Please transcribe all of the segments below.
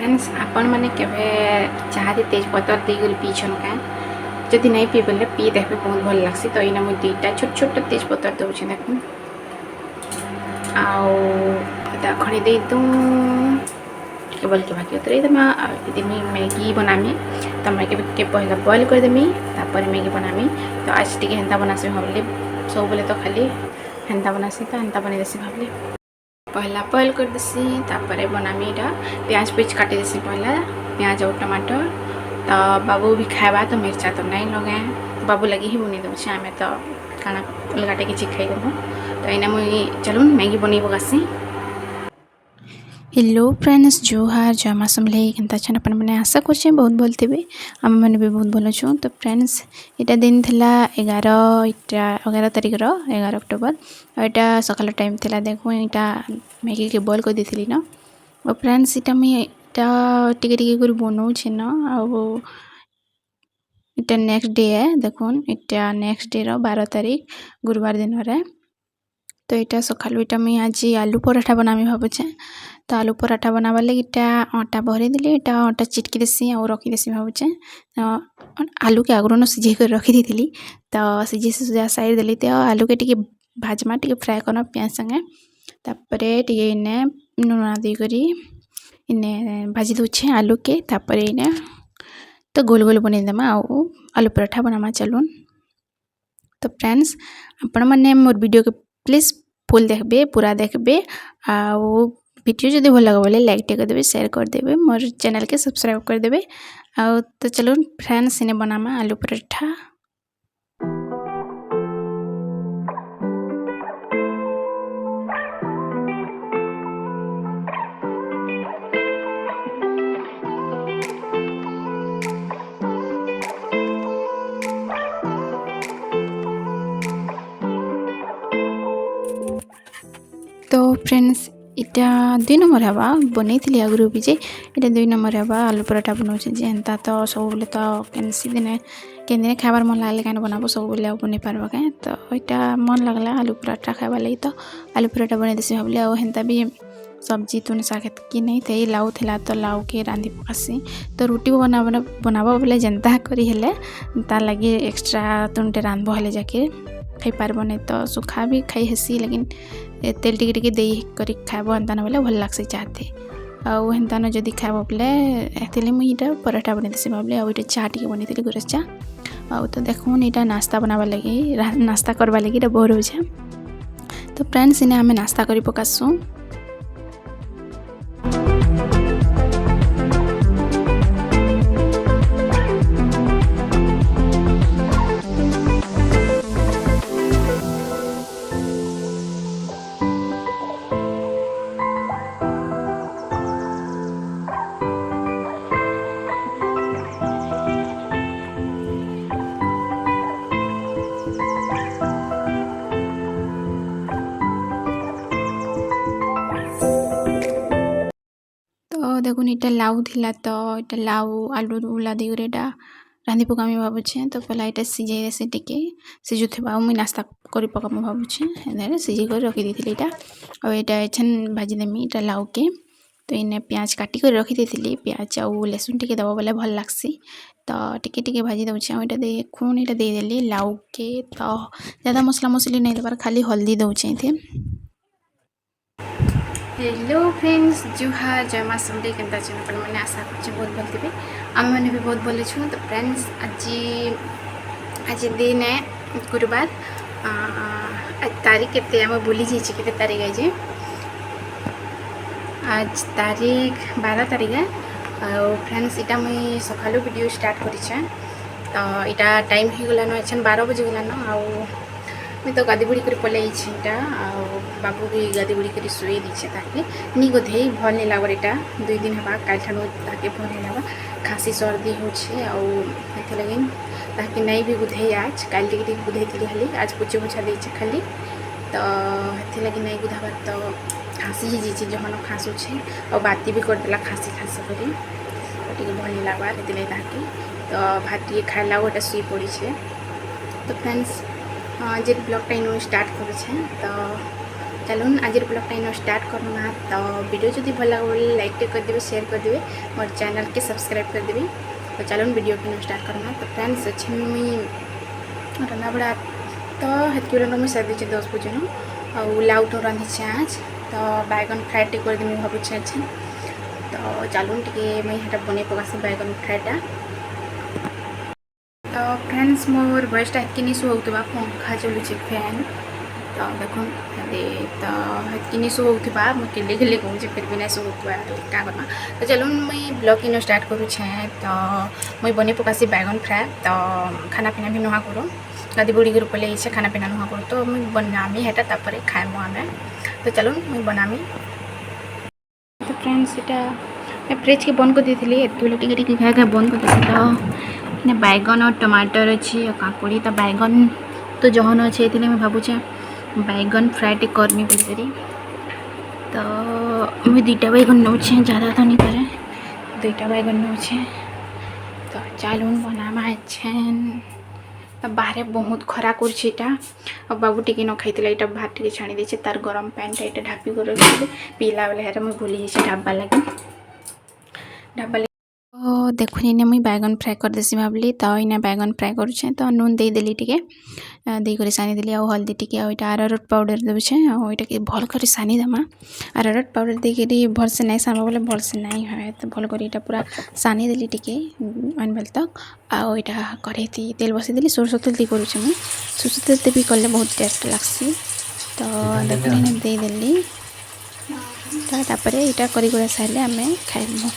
Friends आपण मैंने केवे चाह तेजपत्र देकर पीछन क्या जदि नहीं पी बोले पी देखे बहुत भल लग्सी। तो यहाँ मुझे दुईटा छोट छोट तेजपत्र दूसरी देख खड़ी दे दूँ केवल के बाकी उतरेदेमा यदि मैगी बनामी तो मैगी के पहला बॉयल करदेमी तापर मैगी बनामी। तो आज टी हेन्ता बनासी भाविली सब बोले तो खाली हेन्ता बनासी तो हेन्ता बन देसी भाविली पहला बॉयल कर देसी तापर बनामी इटा प्याज पिच काटी देसी पहला प्याज और टमाटर। तो बाबू भी खावा तो मिर्चा तो नहीं लगाए बाबू लगी ही बनी दूचे आम तो खाना अलगाटे किसी खाईदेमु। तो यहाँ मुझे चलूँ मैगी बन पकासी। हेलो फ्रेंड्स जोहार जय माँ समले केनता छन अपन मैंने आशा कर बहुत भल थे आम मैंने भी बहुत भल छूँ। तो फ्रेंड्स इटा दिन थिला 11 तारिख 11 अक्टोबर और यहाँ सकाल टाइम थिला देखो यहाँ मैगी के बॉयल कर दी ना। और फ्रेंड्स इटा मुझे टिके टिके कर बनाऊे न आउ इटा नेक्स्ट डे है देखुन इटा नेक्स्ट डे 12 तारिख गुरुवार दिन रे। तो यहाँ सकालू इटा मुझे आज आलू पराठा बनामी भावुचे। तो आलू पराठा बनाबार लगे इटा आटा भरी देली इटा आटा चिटकी देसी और रखीदेसी भावुचे। आलू के आगुन सीझे कर रखी दी तो सीझे सीझा साइड देली तो आलू के टी भाजमा टी फ्राए करना प्याज संगे तापर टे इने लुण देकर इने भाजी दूचे आलू के तापर इने तो गोल गोल बनईदेमा आलू पराठा बनामा चलून। तो फ्रेंड्स आपण मैंने मोर वीडियो के प्लीज फुल देखबे पूरा देखबे आउ वीडियो जदि भल लगे बोले लाइक टे करदेबे शेयर करदेबे मोर चैनल के सब्सक्राइब करदेबे। तो चलो फ्रेंड्स इन्हें बनामा आलू पराठा। तो फ्रेंड्स इटा 2 नंबर हवा बनई आगुरी भी जे इटा 2 नंबर हवा आलू पराठा बनाऊे जे हेन्ता तो सब बोले तो कैंसी दिन खाबार मन लगले क्या बनाबो सब बोले बन पार्बा क्या। तो यहाँ मन लगला आलू पराठा खाबार लगी तो आलू पराठा बन देसी भाविली आ हेन्ता भी सब्जी तुन साखेत कि नहीं तो ये लाउ थिला तो लाउ के रांधि पकासी। तो रुटी बनाबो बोले जनता करी हेले तार लगे एक्स्ट्रा तुनटे रांधबो हेले जाके खाई पारबो नहीं तो सुखा भी खाई हेसी लेकिन तेल टिके टिके दे कर खाइब हेन्ता बोले भल लग्सी चाहते आउ हेन्ता न जदि खाइब बोले एक्चुअली मुझे यहाँ पराठा बन देसी भाविली आउ चा टी बनी गुरस चा आउ तो देखून यहाँ नाश्ता बनाबार लगे नाश्ता करवा लगे बोर हो जाए। तो फ्रेंड्स इन्हें आम नाश्ता कर पकासू। तो देखुन इटा लाउ थिला तो इटा लाउ आलू उला देकर इटा रांधि पकामी भावुचे। तो पहला इटा सीझे देसी टिके सीझुवा मुझे नाश्ता कर पकामी भावुचे सीझे कर रखी दी इटा और यहाँ एछन भाजी देमी इटा लाउ के। तो इन्हें प्याज काटी कर रखी दी प्याज आउ लहसुन टिके दबा बोले भल लग्सी तो टिके टिके भाजी दूचे यहाँ देखुन यहाँ देदेली लाउ के। तो ज़्यादा मसला मसली नहीं देवार खाली हल्दी दूचे थे। हेलो फ्रेंड्स जोहार जय माँ समले केनता छन अपन मैंने आशा कर बहुत भल थे आम मैंने भी बहुत भल छूँ। तो फ्रेंड्स आज दिन है गुरुवार तारीख केते आम भूली जाइए केते तारीख है आज तारीख 12 तारीख है। और फ्रेंड्स इटा मुझे सकालू वीडियो स्टार्ट करें तो यहाँ टाइम हो गलान एछन 12 बजे गलान आउ मैं तो गादी बुड़ी कर पलि बाबू भी गादी बुड़ी कर शुई दीचे ताकि नी गोधे भल नहीं लगवार यहाँ 2 दिन हवा कल ठाणु ताके भल नहीं लगा खासी सर्दी होते लगे ताकि नहीं भी गुधे आज कल टे गुधे थी खाली आज पोछे पोछा देचे खाली तो लगे नहीं गुधाबार तो खासी ही जाइए जहन खासुचे और बाती भी करदेला खासी खासी कर भल नहीं लगवार ताकि तो भात टे खाइला गोटे शुई पड़ी। तो फ्रेंड्स जे ब्लॉगटा इन स्टार्ट करे तो चलून आज ब्लॉग इन स्टार्ट करना। तो वीडियो जो भल लगे लाइक करदे, शेयर करदे, मोर चैनल के सब्सक्राइब करदेवी। तो चलून वीडियो की स्टार्ट करना। तो फ्रेंड्स अच्छे मुई रंधा बड़ा तो हेतु मुझे सारी 10 बजे न लाउट रांधि आज। तो बैगन फ्राए टे करदेमी भावुँ अच्छे। तो चलून टे मुझे बन पकासी बैगन फ्राएटा। तो फ्रेंड्स मोर वॉइसटा हेतु नहीं शुआ पंखा चलुचे फैन। तो देखो तो हेतु नहीं शुआ मुझे किले किले कहूँ फिर भी नहीं शुआ तो क्या करना। तो चलो मुई ब्लॉग इन स्टार्ट करुचे। तो मुई बन पकासी बैगन फ्राए। तो खाना पीना भी नुहा करूँ गादी बुड़ी के रूप ले खाना पीना नुहा करूँ। तो मुई बनामी हेटा तापर खाएमु आमे। तो चलो मुई बनामी। तो फ्रेंड्स इटा फ्रिज के बंद कर दी एतुले टिके खाए खाए बंद कर दी। तो बैगन और टमाटर अच्छी और काकुड़ी। तो बैगन तो जहन अच्छे ये मैं भावुचे बैगन फ्राए टे करमी बोलिकी। तो मुझे 2टा बैगन नौचे, ज़्यादा तो नहीं करे, 2टा बैगन नौचे। तो चलून बनामा अच्छे। तो बाहर बहुत खरा करटा और बाबू टी न खाई ये भात टे छाणी दे तार गरम पैंट ये ढापी कर रखी पीला बेले हेरा मुझे भूली जाइए ढाबा लगे तो देखुन इने मुई बैगन फ्राए कर देसी भावली। तो इना बैगन फ्राए करुचे। तो नून दे देली टिके देकर सानी देली और हल्दी टिके और अरारोट पाउडर देवछे और इटा के भल कर सानी देमा। अरारोट पाउडर देकर भल से नहीं सानबा बोले भल से नहीं है। तो भल कर इटा पूरा सानी देली टिके वन बेल तक आउ इटा कढ़ई तेल बसई देली सोरस तेल दी करुचे मुई सोरस तेल भी कले बहुत टेस्ट लागसी। तो देखुन दे देली तापर इटा करी सारे आमे खाइबू।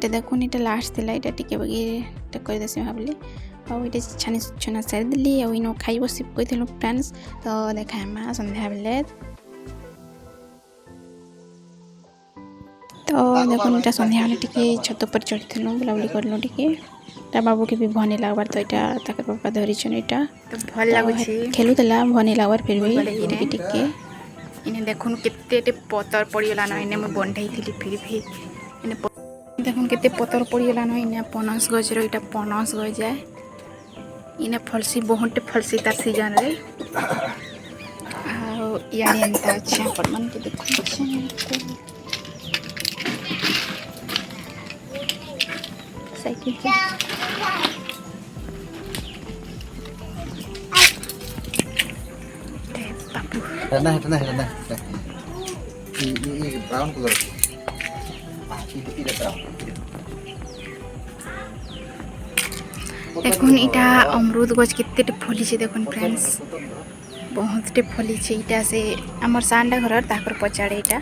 देखुन ये लास्ट दिला ये टिके बगे करदेसी भावली और ये छानी छुना सारी देली और इन खाई बस कही फ्रेंड्स। तो देखा संध्या बेले तो देखुन ये संध्या बेले टिके छत पर चढ़ी बुलाबुली करलु टिके बाबू के भी भनी लगवार। तो यहाँ तक पापा धरीछन यहाँ तो भल लगुच खेलुला भनी लगवार फिर भी टिके टिके इने देखुन केते पतर पड़गला न इने मुझे बंधाई फिर भी इने देखुन केते पतर पड़गला न इने पनस गजर यहाँ पनस गज जाए इने फलसी बहुत फलसी तार सीजन रे यार एंता अच्छा पड़मन के देखुन cycle Hena. Ini brown color. Ini brown. देखुन इटा अमरुद गज केते फली छे देखुन फ्रेंड्स बहुत फली छे। इटा से आमर सांडा घर ताकर पचाड़े इटा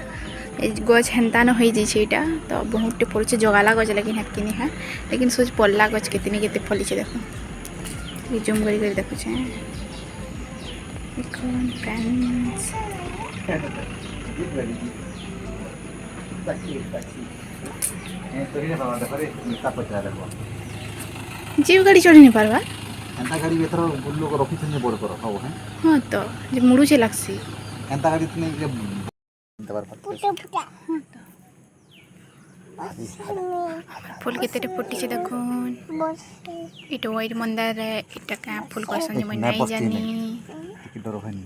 गज हेन्ता न हो जाइए इटा। तो बहुत फल छे जगाला गज लेकिन हेतकी नहीं है लेकिन सोच पल्ला गज केते फली छे देखो जूम कर देखु छे देखुन फ्रेंड्स जीव गाड़ी चढ़ी नहीं पारवा एंता गाड़ी बेतर बुल्लो को रखी थने बोर करो हां हां तो जे मुडू छे लागसी एंता गाड़ी थने जे तबार फुटा फूल केते फुटी छे देखुन इटा वाइट मंदार इटा का फूल कैसन जे मैं नहीं जानी कि डर होनी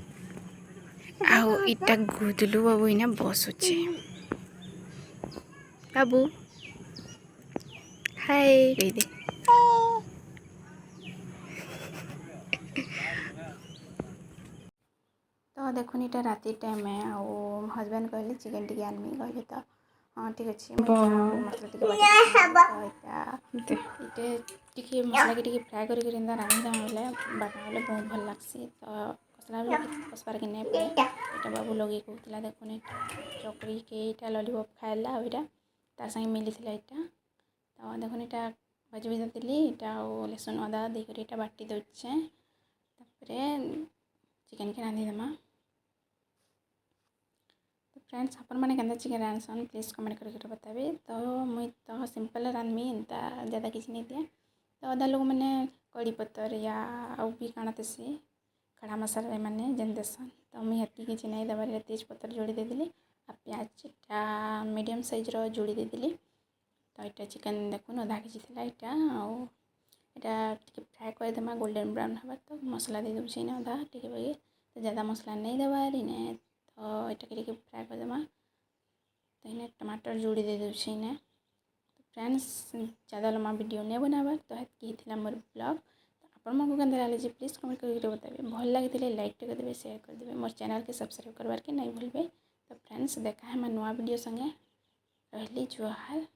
आउ इटा गुदलू बाबू इना बस छे बाबू हाय कह दे तो देखुन इटा राति टाइम है और हजबैंड कहले चिकेन टिके आनमी कहले तो हाँ ठीक अच्छे मुझे मसला टिके बाटी तो इटे टिके मसला के टिके फ्राए करके रिंदा रांधा बेले बाटा बेले बहुत भल लागसी तो कसला कसबार के नहीं पड़े इटा बाबू लगे कहला देखुन इटा चकरी के इटा लॉलीपॉप खाइला और इटा तार संगे मिली इटा तो देखुन इटा भाजी भजा देली इटा और लहसुन अदा देकर इटा बाटी दौचे तापरे चिकेन के रांधि देमा। तो फ्रेंड्स आपण मैंने केंदा चिकेन रांधसन प्लीज कमेंट करके बताबे। तो मुई तो सिंपल रांधमी एंता ज़्यादा किसी नहीं दिए। तो अधा लोग मैंने कड़ी पत्तर या आउ भी काना तेसी खड़ा मसाला मैंने जेन देसन तो मुई हत्ती किसी नहीं दबारे तेज पत्तर जोड़ी देदेली आ प्याज मीडियम साइज्र जोड़ी देदेली। तो यहाँ चिकेन देखुन अधा केजी थी यहाँ यहाँ फ्राए करदेमा गोल्डन ब्राउन हवा तो मसला दे दूँ इन्हें अधा टे बगे तो ज़्यादा मसला नहीं दबार इन्हें तो यहाँ फ्राए करदेमा। तो इन्हें टमाटर जोड़ी दे दूँ इन्हें। तो फ्रेंड्स ज़्यादा लम्बा वीडियो नहीं बनाबार तो हेतकी थी मोर ब्लॉग। तो आपण मन को केंदा लागले प्लीज कमेंट करके बताबे भल लगी लाइक कर देबे शेयर कर देबे मोर चैनल के सब्सक्राइब करवार के नहीं भूलबे। तो फ्रेंड्स देखा है मैं नुआ वीडियो संगे रहली जुहार।